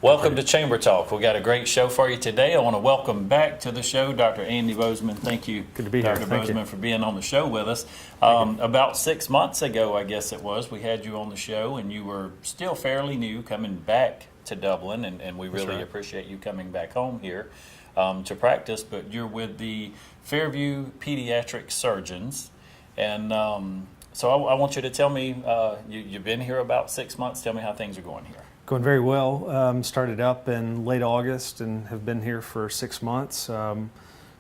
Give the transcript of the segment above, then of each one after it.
Welcome to Chamber Talk. We got a great show for you today. I want to welcome back to the show Dr. Andy Bozeman. Thank you, Good to be here. Dr. Bozeman, for being on the show with us. About 6 months ago, I guess it was, we had you on the show, and you were still fairly new, coming back to Dublin, and we really appreciate you coming back home here to practice. But you're with the Fairview Pediatric Surgeons, and so I want you to tell me, you've been here about 6 months. Tell me how things are going here. Going very well. Started up in late August and have been here for 6 months.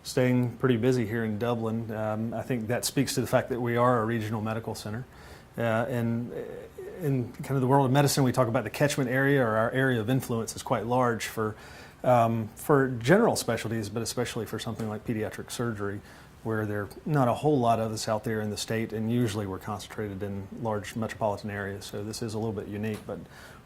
Staying pretty busy here in Dublin. I think that speaks to the fact that we are a regional medical center. And in kind of the world of medicine, we talk about the catchment area, or our area of influence is quite large for general specialties, but especially for something like pediatric surgery, where there are not a whole lot of us out there in the state, and usually we're concentrated in large metropolitan areas. So this is a little bit unique, but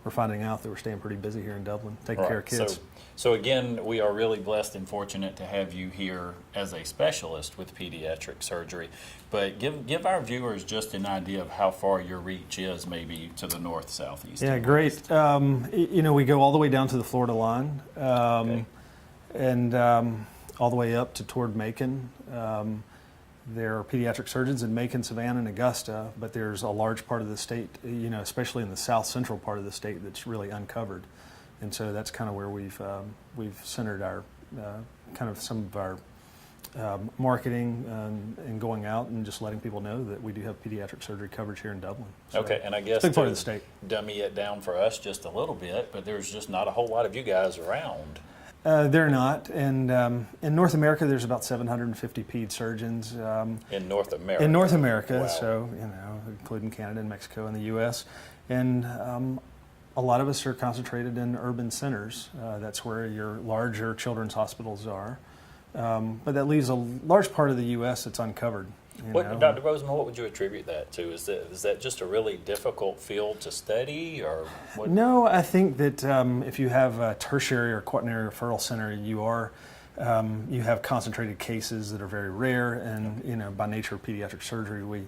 we're finding out that we're staying pretty busy here in Dublin, taking care of kids. So again, we are really blessed and fortunate to have you here as a specialist with pediatric surgery. But give our viewers just an idea of how far your reach is, maybe to the north, south, east. Yeah, great. We go all the way down to the Florida line, and all the way up to toward Macon. There are pediatric surgeons in Macon, Savannah, and Augusta, but there's a large part of the state, especially in the south central part of the state, that's really uncovered. And so that's kind of where we've centered our kind of some of our marketing and going out and just letting people know that we do have pediatric surgery coverage here in Dublin. So okay, and I guess big part of the state. Dummy it down for us just a little bit, but there's just not a whole lot of you guys around. They're not, and in North America, there's about 750 ped surgeons. In North America. In North America, wow. So including Canada and Mexico and the U.S., and a lot of us are concentrated in urban centers. That's where your larger children's hospitals are, but that leaves a large part of the U.S. that's uncovered. Dr. Bozeman, what would you attribute that to? Is that just a really difficult field to study, or what? No, I think that if you have a tertiary or quaternary referral center, you have concentrated cases that are very rare, and by nature of pediatric surgery, we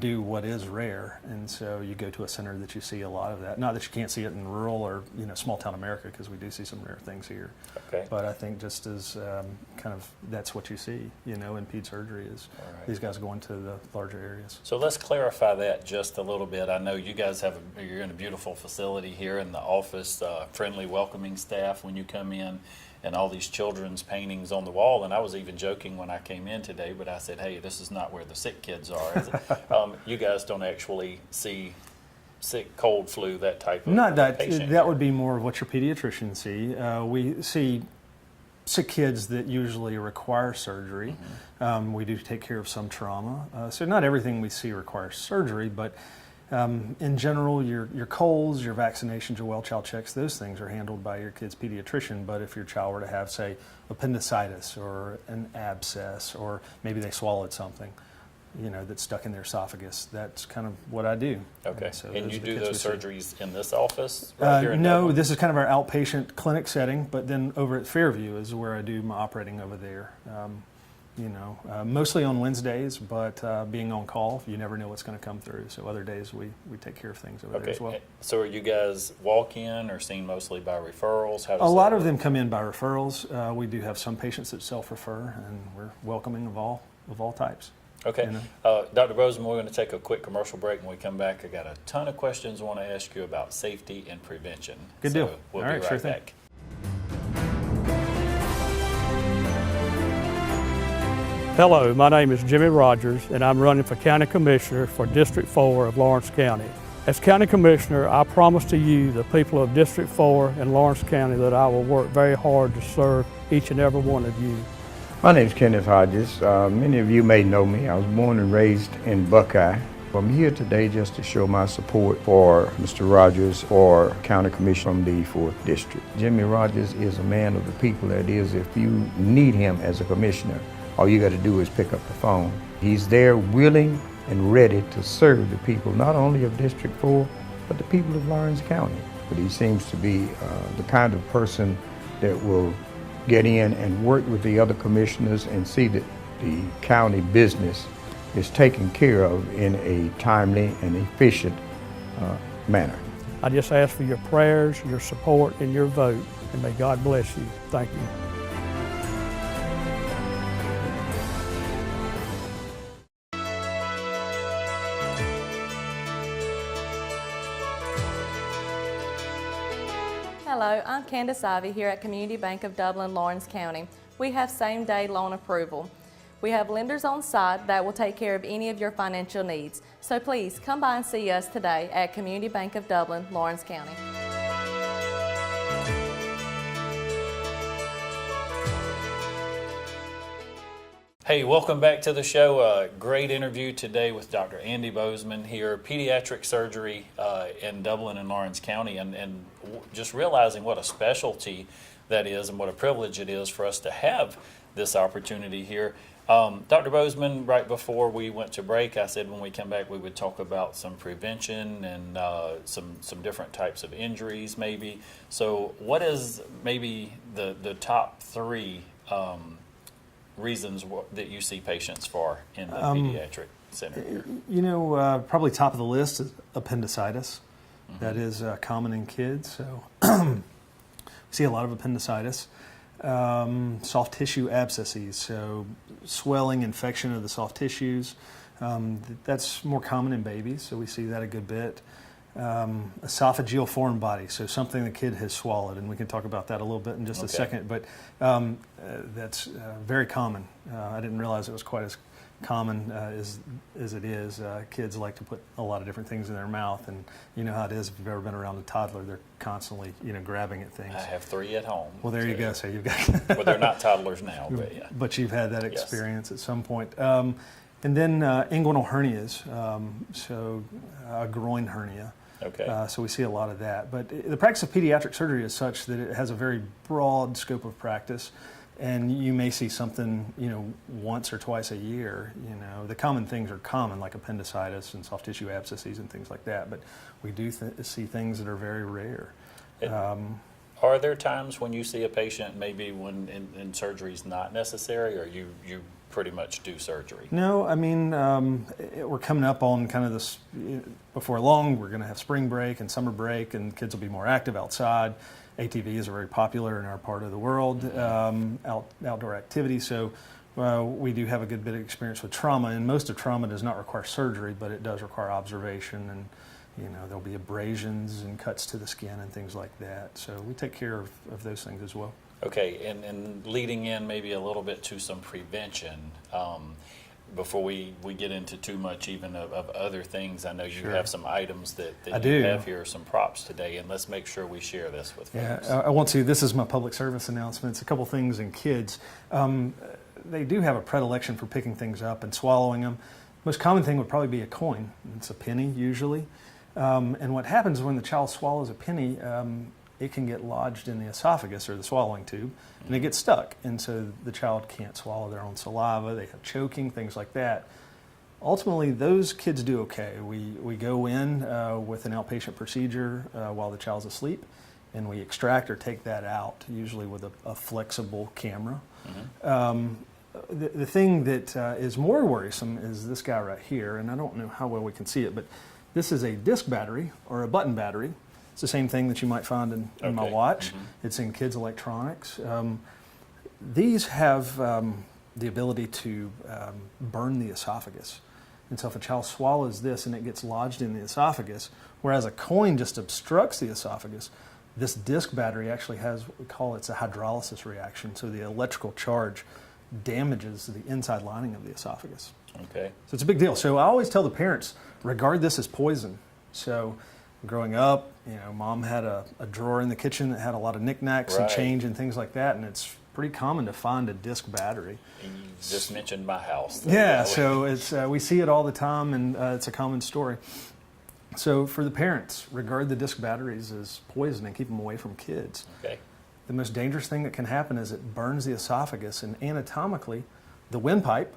do what is rare, and so you go to a center that you see a lot of that. Not that you can't see it in rural or small town America, because we do see some rare things here. Okay. But I think just as kind of that's what you see, in ped surgery is these guys going to the larger areas. So let's clarify that just a little bit. I know you guys you're in a beautiful facility here in the office, friendly, welcoming staff when you come in, and all these children's paintings on the wall. And I was even joking when I came in today, but I said, hey, this is not where the sick kids are, is it? You guys don't actually see sick, cold, flu, that type of Not that. patient That would be more of what your pediatricians see. We see sick kids that usually require surgery. Mm-hmm. We do take care of some trauma. So not everything we see requires surgery, but in general, your colds, your vaccinations, your well child checks, those things are handled by your kid's pediatrician. But if your child were to have, say, appendicitis or an abscess, or maybe they swallowed something, that's stuck in their esophagus, that's kind of what I do. Okay. And you do those surgeries in this office here in Dublin? This is kind of our outpatient clinic setting, but then over at Fairview is where I do my operating over there. Mostly on Wednesdays, but being on call, you never know what's going to come through. So other days we take care of things over there as well. So are you guys walk-in or seen mostly by referrals? How does a lot of them come in by referrals. We do have some patients that self-refer, and we're welcoming of all types. Okay. Dr. Bozeman, we're going to take a quick commercial break. When we come back, I got a ton of questions I want to ask you about safety and prevention. Good deal. We'll be right back. Hello, my name is Jimmy Rogers, and I'm running for County Commissioner for District 4 of Lawrence County. As County Commissioner, I promise to you, the people of District 4 in Lawrence County, that I will work very hard to serve each and every one of you. My name is Kenneth Hodges. Many of you may know me. I was born and raised in Buckeye. I'm here today just to show my support for Mr. Rogers, for County Commissioner from the 4th District. Jimmy Rogers is a man of the people. That is, if you need him as a commissioner, all you got to do is pick up the phone. He's there willing and ready to serve the people, not only of District 4, but the people of Lawrence County. But he seems to be the kind of person that will get in and work with the other commissioners and see that the county business is taken care of in a timely and efficient manner. I just ask for your prayers, your support, and your vote, and may God bless you. Thank you. Hello, I'm Candace Ivy here at Community Bank of Dublin, Lawrence County. We have same-day loan approval. We have lenders on site that will take care of any of your financial needs. So please come by and see us today at Community Bank of Dublin, Lawrence County. Hey, welcome back to the show. Great interview today with Dr. Andy Bozeman here, pediatric surgery in Dublin and Lawrence County, and just realizing what a specialty that is and what a privilege it is for us to have this opportunity here. Dr. Bozeman, right before we went to break, I said when we come back we would talk about some prevention and some different types of injuries maybe. So what is maybe the top three reasons that you see patients for in the pediatric center here? You know, probably top of the list is appendicitis. Mm-hmm. That is common in kids. So we see a lot of appendicitis. Soft tissue abscesses, so swelling, infection of the soft tissues. That's more common in babies, so we see that a good bit. Esophageal foreign body, so something the kid has swallowed, and we can talk about that a little bit in just a second, but that's very common. I didn't realize it was quite as common as it is. Kids like to put a lot of different things in their mouth, and you know how it is if you've ever been around a toddler, they're constantly, you know, grabbing at things. I have 3 at home. Well, there you go. So you've got well, they're not toddlers now, but yeah. But you've had that experience at some point. And then inguinal hernias, so a groin hernia. Okay. So we see a lot of that. But the practice of pediatric surgery is such that it has a very broad scope of practice, and you may see something, you know, once or twice a year. You know, the common things are common, like appendicitis and soft tissue abscesses and things like that. But we do see things that are very rare. Are there times when you see a patient maybe when in surgery is not necessary, or you pretty much do surgery? No, I mean, we're coming up on kind of this, before long, we're going to have spring break and summer break, and kids will be more active outside. ATVs are very popular in our part of the world, outdoor activities. So we do have a good bit of experience with trauma, and most of trauma does not require surgery, but it does require observation, and you know, there'll be abrasions and cuts to the skin and things like that. So we take care of those things as well. Okay, and leading in maybe a little bit to some prevention, before we get into too much even of other things. I know you have some items that you have here, some props today, and let's make sure we share this with folks. Yeah, I want to. This is my public service announcements. A couple things in kids. They do have a predilection for picking things up and swallowing them. Most common thing would probably be a coin. It's a penny usually. And what happens when the child swallows a penny, it can get lodged in the esophagus or the swallowing tube, and it gets stuck. And so the child can't swallow their own saliva. They have choking, things like that. Ultimately, those kids do okay. We go in with an outpatient procedure while the child's asleep, and we extract or take that out, usually with a flexible camera. Mm-hmm. The thing that is more worrisome is this guy right here, and I don't know how well we can see it, but this is a disc battery or a button battery. It's the same thing that you might find in my watch. Mm-hmm. It's in kids' electronics. These have the ability to burn the esophagus. And so if a child swallows this and it gets lodged in the esophagus, whereas a coin just obstructs the esophagus, this disc battery actually has what we call a hydrolysis reaction. So the electrical charge damages the inside lining of the esophagus. Okay. So it's a big deal. So I always tell the parents, regard this as poison. So growing up, you know, mom had a drawer in the kitchen that had a lot of knickknacks and change and things like that, and it's pretty common to find a disc battery. And you just mentioned my house. Yeah, so it's we see it all the time, and it's a common story. So for the parents, regard the disc batteries as poison and keep them away from kids. Okay. The most dangerous thing that can happen is it burns the esophagus, and anatomically, the windpipe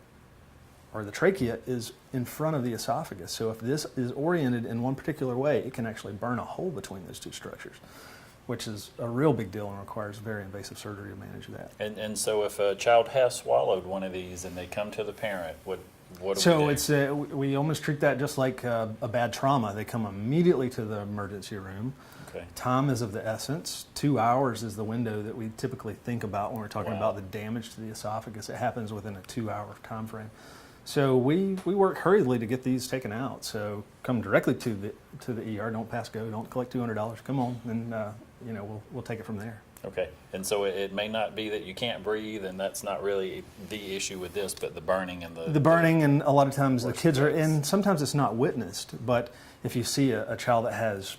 or the trachea is in front of the esophagus. So if this is oriented in one particular way, it can actually burn a hole between those two structures, which is a real big deal and requires very invasive surgery to manage that. And so if a child has swallowed one of these and they come to the parent, what do So we do? it's we almost treat that just like a bad trauma. They come immediately to the emergency room. Okay. Time is of the essence. 2 hours is the window that we typically think about when we're talking Wow. about the damage to the esophagus. It happens within a 2-hour time frame. So we work hurriedly to get these taken out. So come directly to the ER. Don't pass go. Don't collect $200. Come on, and we'll take it from there. Okay, and so it may not be that you can't breathe, and that's not really the issue with this, but the burning and The burning, and a lot of times the worst kids are case. in. Sometimes it's not witnessed, but if you see a child that has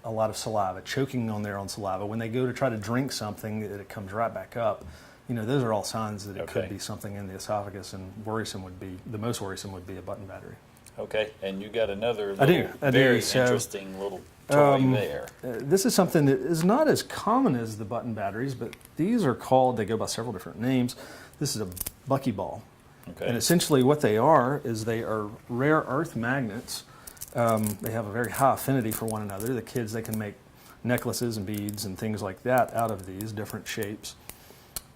a lot of saliva, choking on their own saliva, when they go to try to drink something, it comes right back up. Those are all signs that it could Okay. be something in the esophagus, and the most worrisome would be a button battery. Okay, and you got another I do, little, I do. very So, interesting little toy there. This is something that is not as common as the button batteries, but these are called, they go by several different names. This is a buckyball. Okay. And essentially what they are is they are rare earth magnets. They have a very high affinity for one another. The kids, they can make necklaces and beads and things like that out of these different shapes.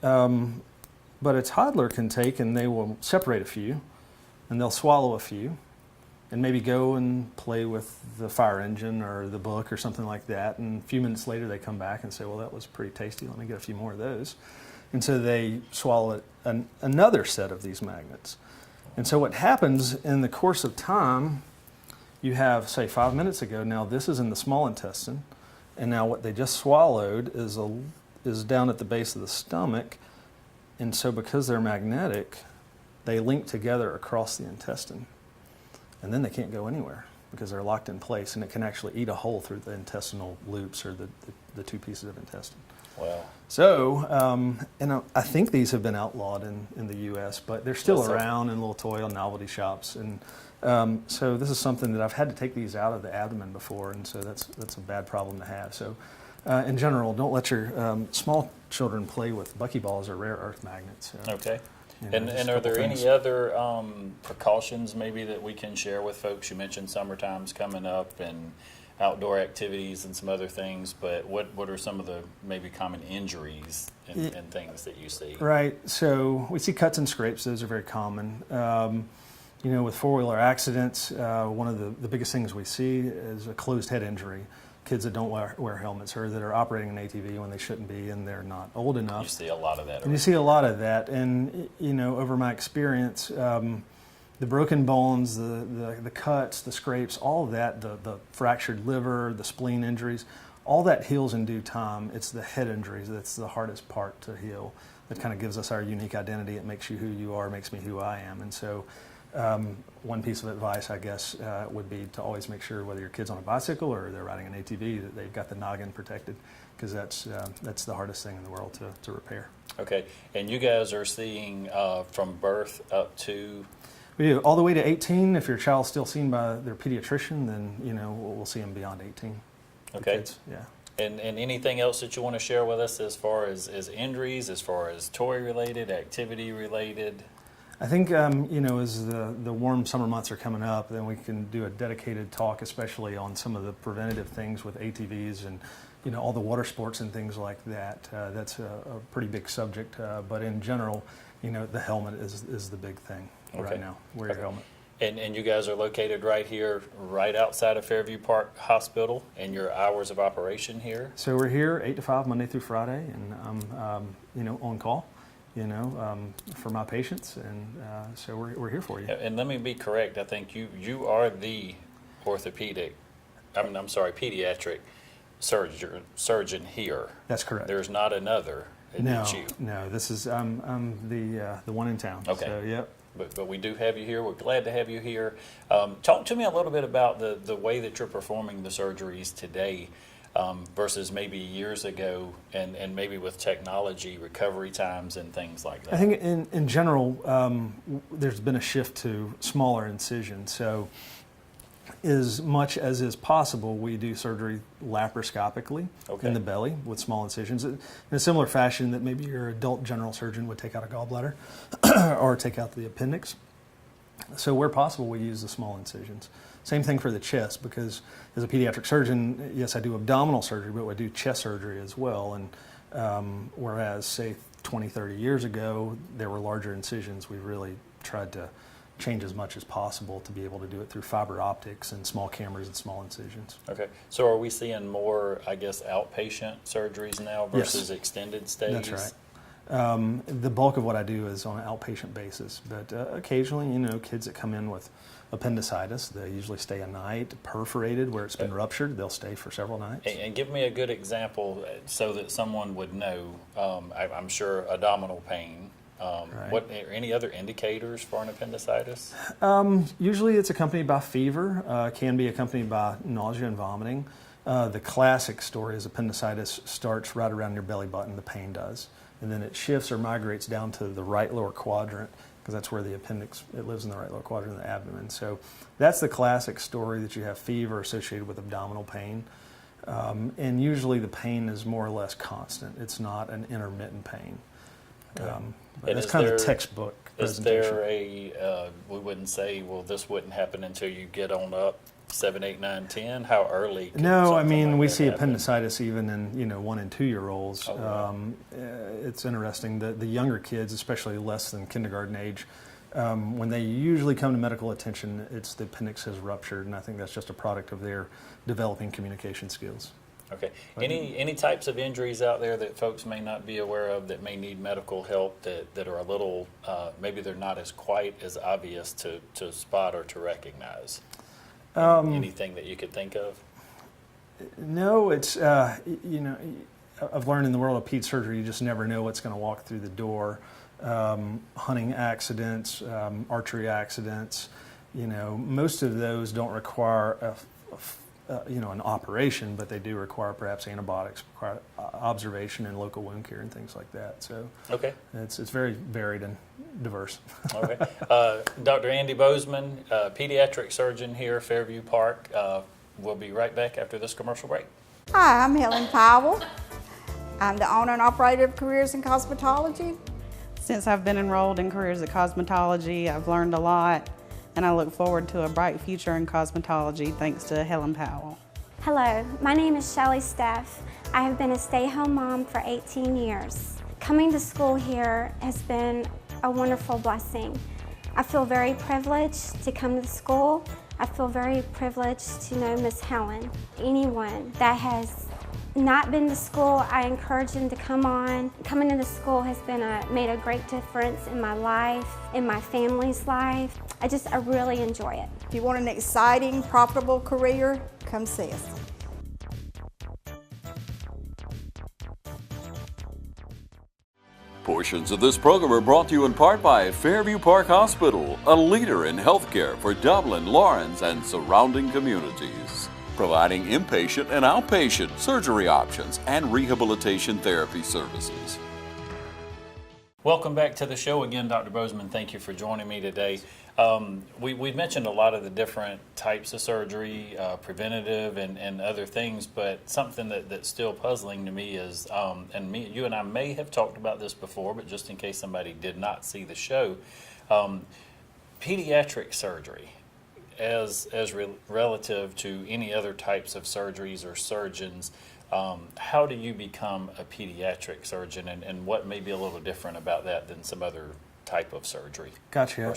But a toddler can take and they will separate a few, and they'll swallow a few, and maybe go and play with the fire engine or the book or something like that. And a few minutes later they come back and say, well, that was pretty tasty. Let me get a few more of those. And so they swallow another set of these magnets. And so what happens in the course of time, you have, say, 5 minutes ago, now this is in the small intestine, and now what they just swallowed is down at the base of the stomach. And so because they're magnetic, they link together across the intestine. And then they can't go anywhere because they're locked in place, and it can actually eat a hole through the intestinal loops or the two pieces of intestine. Wow. So, I think these have been outlawed in the U.S., but they're still Yes, sir. around in little toy and novelty shops. And so this is something that I've had to take these out of the abdomen before, and so that's a bad problem to have. So in general, don't let your small children play with buckyballs or rare earth magnets. Okay. You know, And just a are couple there things. any other precautions maybe that we can share with folks? You mentioned summertime's coming up and outdoor activities and some other things, but what are some of the maybe common injuries and things that you see? Right. So we see cuts and scrapes. Those are very common. With four-wheeler accidents, one of the biggest things we see is a closed head injury. Kids that don't wear helmets or that are operating an ATV when they shouldn't be and they're not old enough. You see a lot of that. And you see a lot of that. And, over my experience, the broken bones, the cuts, the scrapes, all of that, the fractured liver, the spleen injuries, all that heals in due time. It's the head injuries that's the hardest part to heal. That kind of gives us our unique identity. It makes you who you are, makes me who I am. And so one piece of advice, I guess, would be to always make sure whether your kid's on a bicycle or they're riding an ATV that they've got the noggin protected, because that's the hardest thing in the world to repair. Okay. And you guys are seeing from birth up to... We do all the way to 18. If your child's still seen by their pediatrician, then we'll see them beyond 18. The Okay. kids, yeah. And anything else that you want to share with us as far as injuries, as far as toy-related, activity-related? I think as the warm summer months are coming up, then we can do a dedicated talk, especially on some of the preventative things with ATVs and all the water sports and things like that. That's a pretty big subject, but in general, the helmet is the big thing Okay. right now. Wear your helmet. And you guys are located right here, right outside of Fairview Park Hospital, and your hours of operation here? So we're here 8 to 5 Monday through Friday, and I'm on call. For my patients, and so we're here for you. And let me be correct, I think you are the pediatric surgeon here. That's correct. There's not another. No, It's you. no. This is I'm the one in town. Okay. So yep. But we do have you here. We're glad to have you here. Talk to me a little bit about the way that you're performing the surgeries today versus maybe years ago, and maybe with technology, recovery times, and things like that. I think in general, there's been a shift to smaller incisions. So as much as is possible, we do surgery laparoscopically in the belly with small incisions in a similar fashion that maybe your adult general surgeon would take out a gallbladder or take out the appendix. So where possible, we use the small incisions. Same thing for the chest, because as a pediatric surgeon, yes, I do abdominal surgery, but I do chest surgery as well. And whereas, say, 20, 30 years ago, there were larger incisions, we really tried to change as much as possible to be able to do it through fiber optics and small cameras and small incisions. Okay. So are we seeing more, I guess, outpatient surgeries now versus extended stays? That's right. The bulk of what I do is on an outpatient basis, but occasionally, kids that come in with appendicitis, they usually stay a night. Perforated, where it's been ruptured, they'll stay for several nights. And give me a good example so that someone would know. I'm sure abdominal pain. Right. What are any other indicators for an appendicitis? Usually it's accompanied by fever, can be accompanied by nausea and vomiting. The classic story is appendicitis starts right around your belly button, the pain does, and then it shifts or migrates down to the right lower quadrant, because that's where the appendix, it lives in the right lower quadrant of the abdomen. So that's the classic story, that you have fever associated with abdominal pain. And usually the pain is more or less constant. It's not an intermittent pain. But that's kind of the textbook presentation. Is there we wouldn't say, well, this wouldn't happen until you get on up 7, 8, 9, 10? How early? No, I mean, like we that see happen? appendicitis even in 1 and 2 year olds. Oh, wow. It's interesting that the younger kids, especially less than kindergarten age, when they usually come to medical attention, it's the appendix has ruptured, and I think that's just a product of their developing communication skills. Okay. Any types of injuries out there that folks may not be aware of that may need medical help that are a little, maybe they're not as quite as obvious to spot or to recognize? Anything that you could think of? No, it's, I've learned in the world of ped surgery, you just never know what's going to walk through the door. Hunting accidents, archery accidents, most of those don't require an operation, but they do require perhaps antibiotics, require observation and local wound care and things like that. So okay, it's very varied and diverse. Okay, Dr. Andy Bozeman, pediatric surgeon here, Fairview Park. We'll be right back after this commercial break. Hi, I'm Helen Powell. I'm the owner and operator of Careers in Cosmetology. Since I've been enrolled in Careers in Cosmetology, I've learned a lot, and I look forward to a bright future in cosmetology thanks to Helen Powell. Hello, my name is Shelley Steff. I have been a stay-home mom for 18 years. Coming to school here has been a wonderful blessing. I feel very privileged to come to school. I feel very privileged to know Miss Helen. Anyone that has not been to school, I encourage them to come on. Coming into school has been made a great difference in my life, in my family's life. I really enjoy it. If you want an exciting, profitable career, come see us. Portions of this program are brought to you in part by Fairview Park Hospital, a leader in healthcare for Dublin, Lawrence, and surrounding communities, providing inpatient and outpatient surgery options and rehabilitation therapy services. Welcome back to the show again, Dr. Bozeman. Thank you for joining me today. We mentioned a lot of the different types of surgery, preventative and other things, but something that's still puzzling to me is, you and I may have talked about this before, but just in case somebody did not see the show, pediatric surgery as relative to any other types of surgeries or surgeons. How do you become a pediatric surgeon, and what may be a little different about that than some other type of surgery? Gotcha.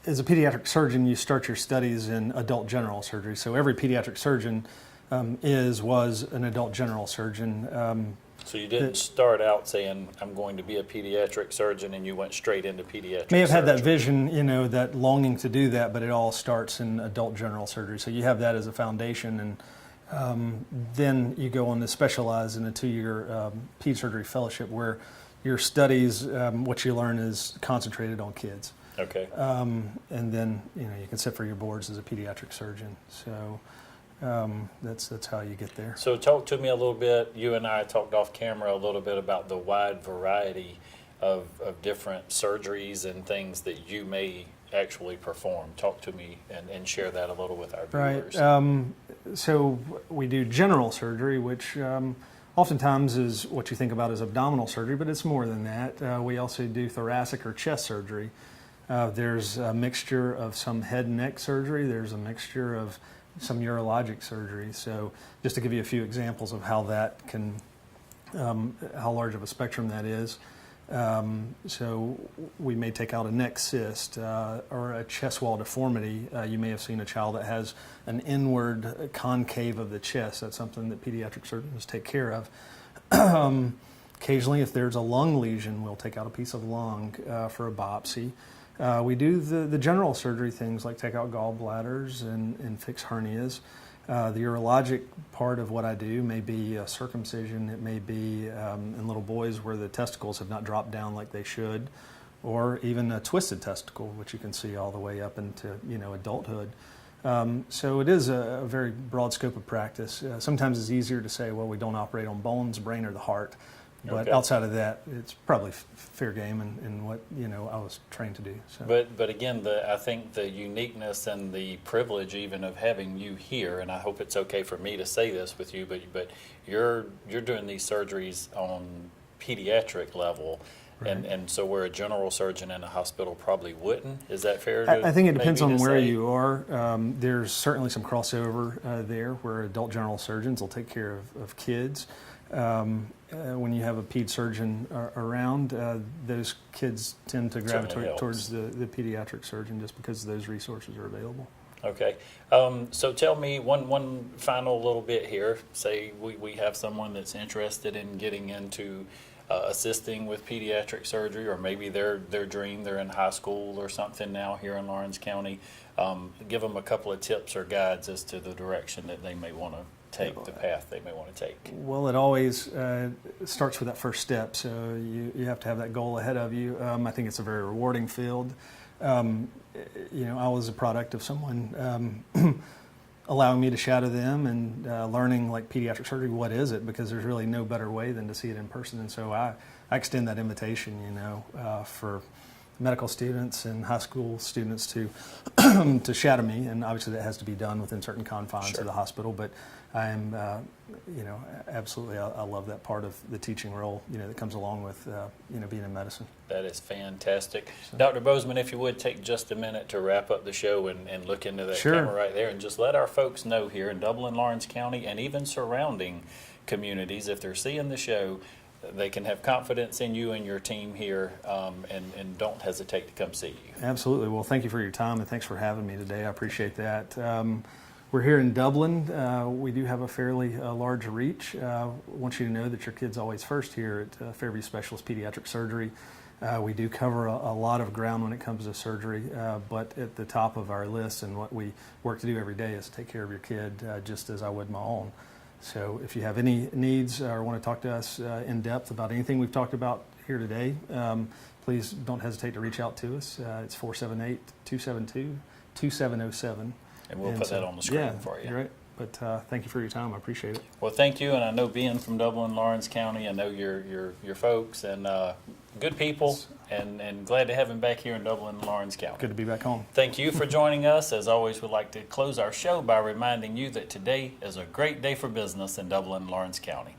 As a pediatric surgeon, you start your studies in adult general surgery. So every pediatric surgeon was an adult general surgeon. So you didn't start out saying, I'm going to be a pediatric surgeon, and you went straight into pediatric May have had that surgery. vision, that longing to do that, but it all starts in adult general surgery. So you have that as a foundation, and then you go on to specialize in a 2-year ped surgery fellowship, where your studies, what you learn is concentrated on kids. Okay. And then you can sit for your boards as a pediatric surgeon. So that's how you get there. So talk to me a little bit. You and I talked off camera a little bit about the wide variety of different surgeries and things that you may actually perform. Talk to me and share that a little with our viewers. Right. So we do general surgery, which oftentimes is what you think about as abdominal surgery, but it's more than that. We also do thoracic or chest surgery. There's a mixture of some head and neck surgery. There's a mixture of some urologic surgery. So just to give you a few examples of how that can, how large of a spectrum that is. So we may take out a neck cyst or a chest wall deformity. You may have seen a child that has an inward concave of the chest. That's something that pediatric surgeons take care of. Occasionally, if there's a lung lesion, we'll take out a piece of lung for a biopsy. We do the general surgery things like take out gallbladders and fix hernias. The urologic part of what I do may be a circumcision. It may be in little boys where the testicles have not dropped down like they should, or even a twisted testicle, which you can see all the way up into adulthood. So it is a very broad scope of practice. Sometimes it's easier to say, well, we don't operate on bones, brain, or the heart. But outside of that, it's probably fair game in what I was trained to do. So. But again, I think the uniqueness and the privilege even of having you here, and I hope it's okay for me to say this with you, but you're doing these surgeries on pediatric level, right. and so where a general surgeon in a hospital probably wouldn't. Is that fair? I think it depends on where you are. There's certainly some crossover there where adult general surgeons will take care of kids. When you have a ped surgeon around, those kids tend to gravitate towards the pediatric surgeon just because those resources are available. Okay. So tell me one final little bit here. Say we have someone that's interested in getting into assisting with pediatric surgery, or maybe their dream, they're in high school or something now here in Lawrence County. Give them a couple of tips or guides as to the direction that they may want to take, the path they may want to take. Well, it always starts with that first step, so you have to have that goal ahead of you. I think it's a very rewarding field. I was a product of someone allowing me to shadow them and learning like pediatric surgery, what is it? Because there's really no better way than to see it in person. And so I extend that invitation, for medical students and high school students to to shadow me, and obviously that has to be done within certain confines of the hospital. But I am, absolutely, I love that part of the teaching role, that comes along with, being in medicine. That is fantastic. Dr. Bozeman, if you would take just a minute to wrap up the show and look into that camera right there and just let our folks know here in Dublin, Lawrence County, and even surrounding communities, if they're seeing the show, they can have confidence in you and your team here, and don't hesitate to come see you. Absolutely. Well, thank you for your time, and thanks for having me today. I appreciate that. We're here in Dublin. We do have a fairly large reach. I want you to know that your kid's always first here at Fairview Specialist Pediatric Surgery. We do cover a lot of ground when it comes to surgery, but at the top of our list and what we work to do every day is take care of your kid just as I would my own. So if you have any needs or want to talk to us in depth about anything we've talked about here today, please don't hesitate to reach out to us. It's 478-272-2707. And we'll put that on the screen for you. You're right. But thank you for your time. I appreciate it. Well, thank you. And I know being from Dublin, Lawrence County, I know your folks and good people, and glad to have him back here in Dublin, Lawrence County. Good to be back home. Thank you for joining us. As always, we'd like to close our show by reminding you that today is a great day for business in Dublin, Lawrence County.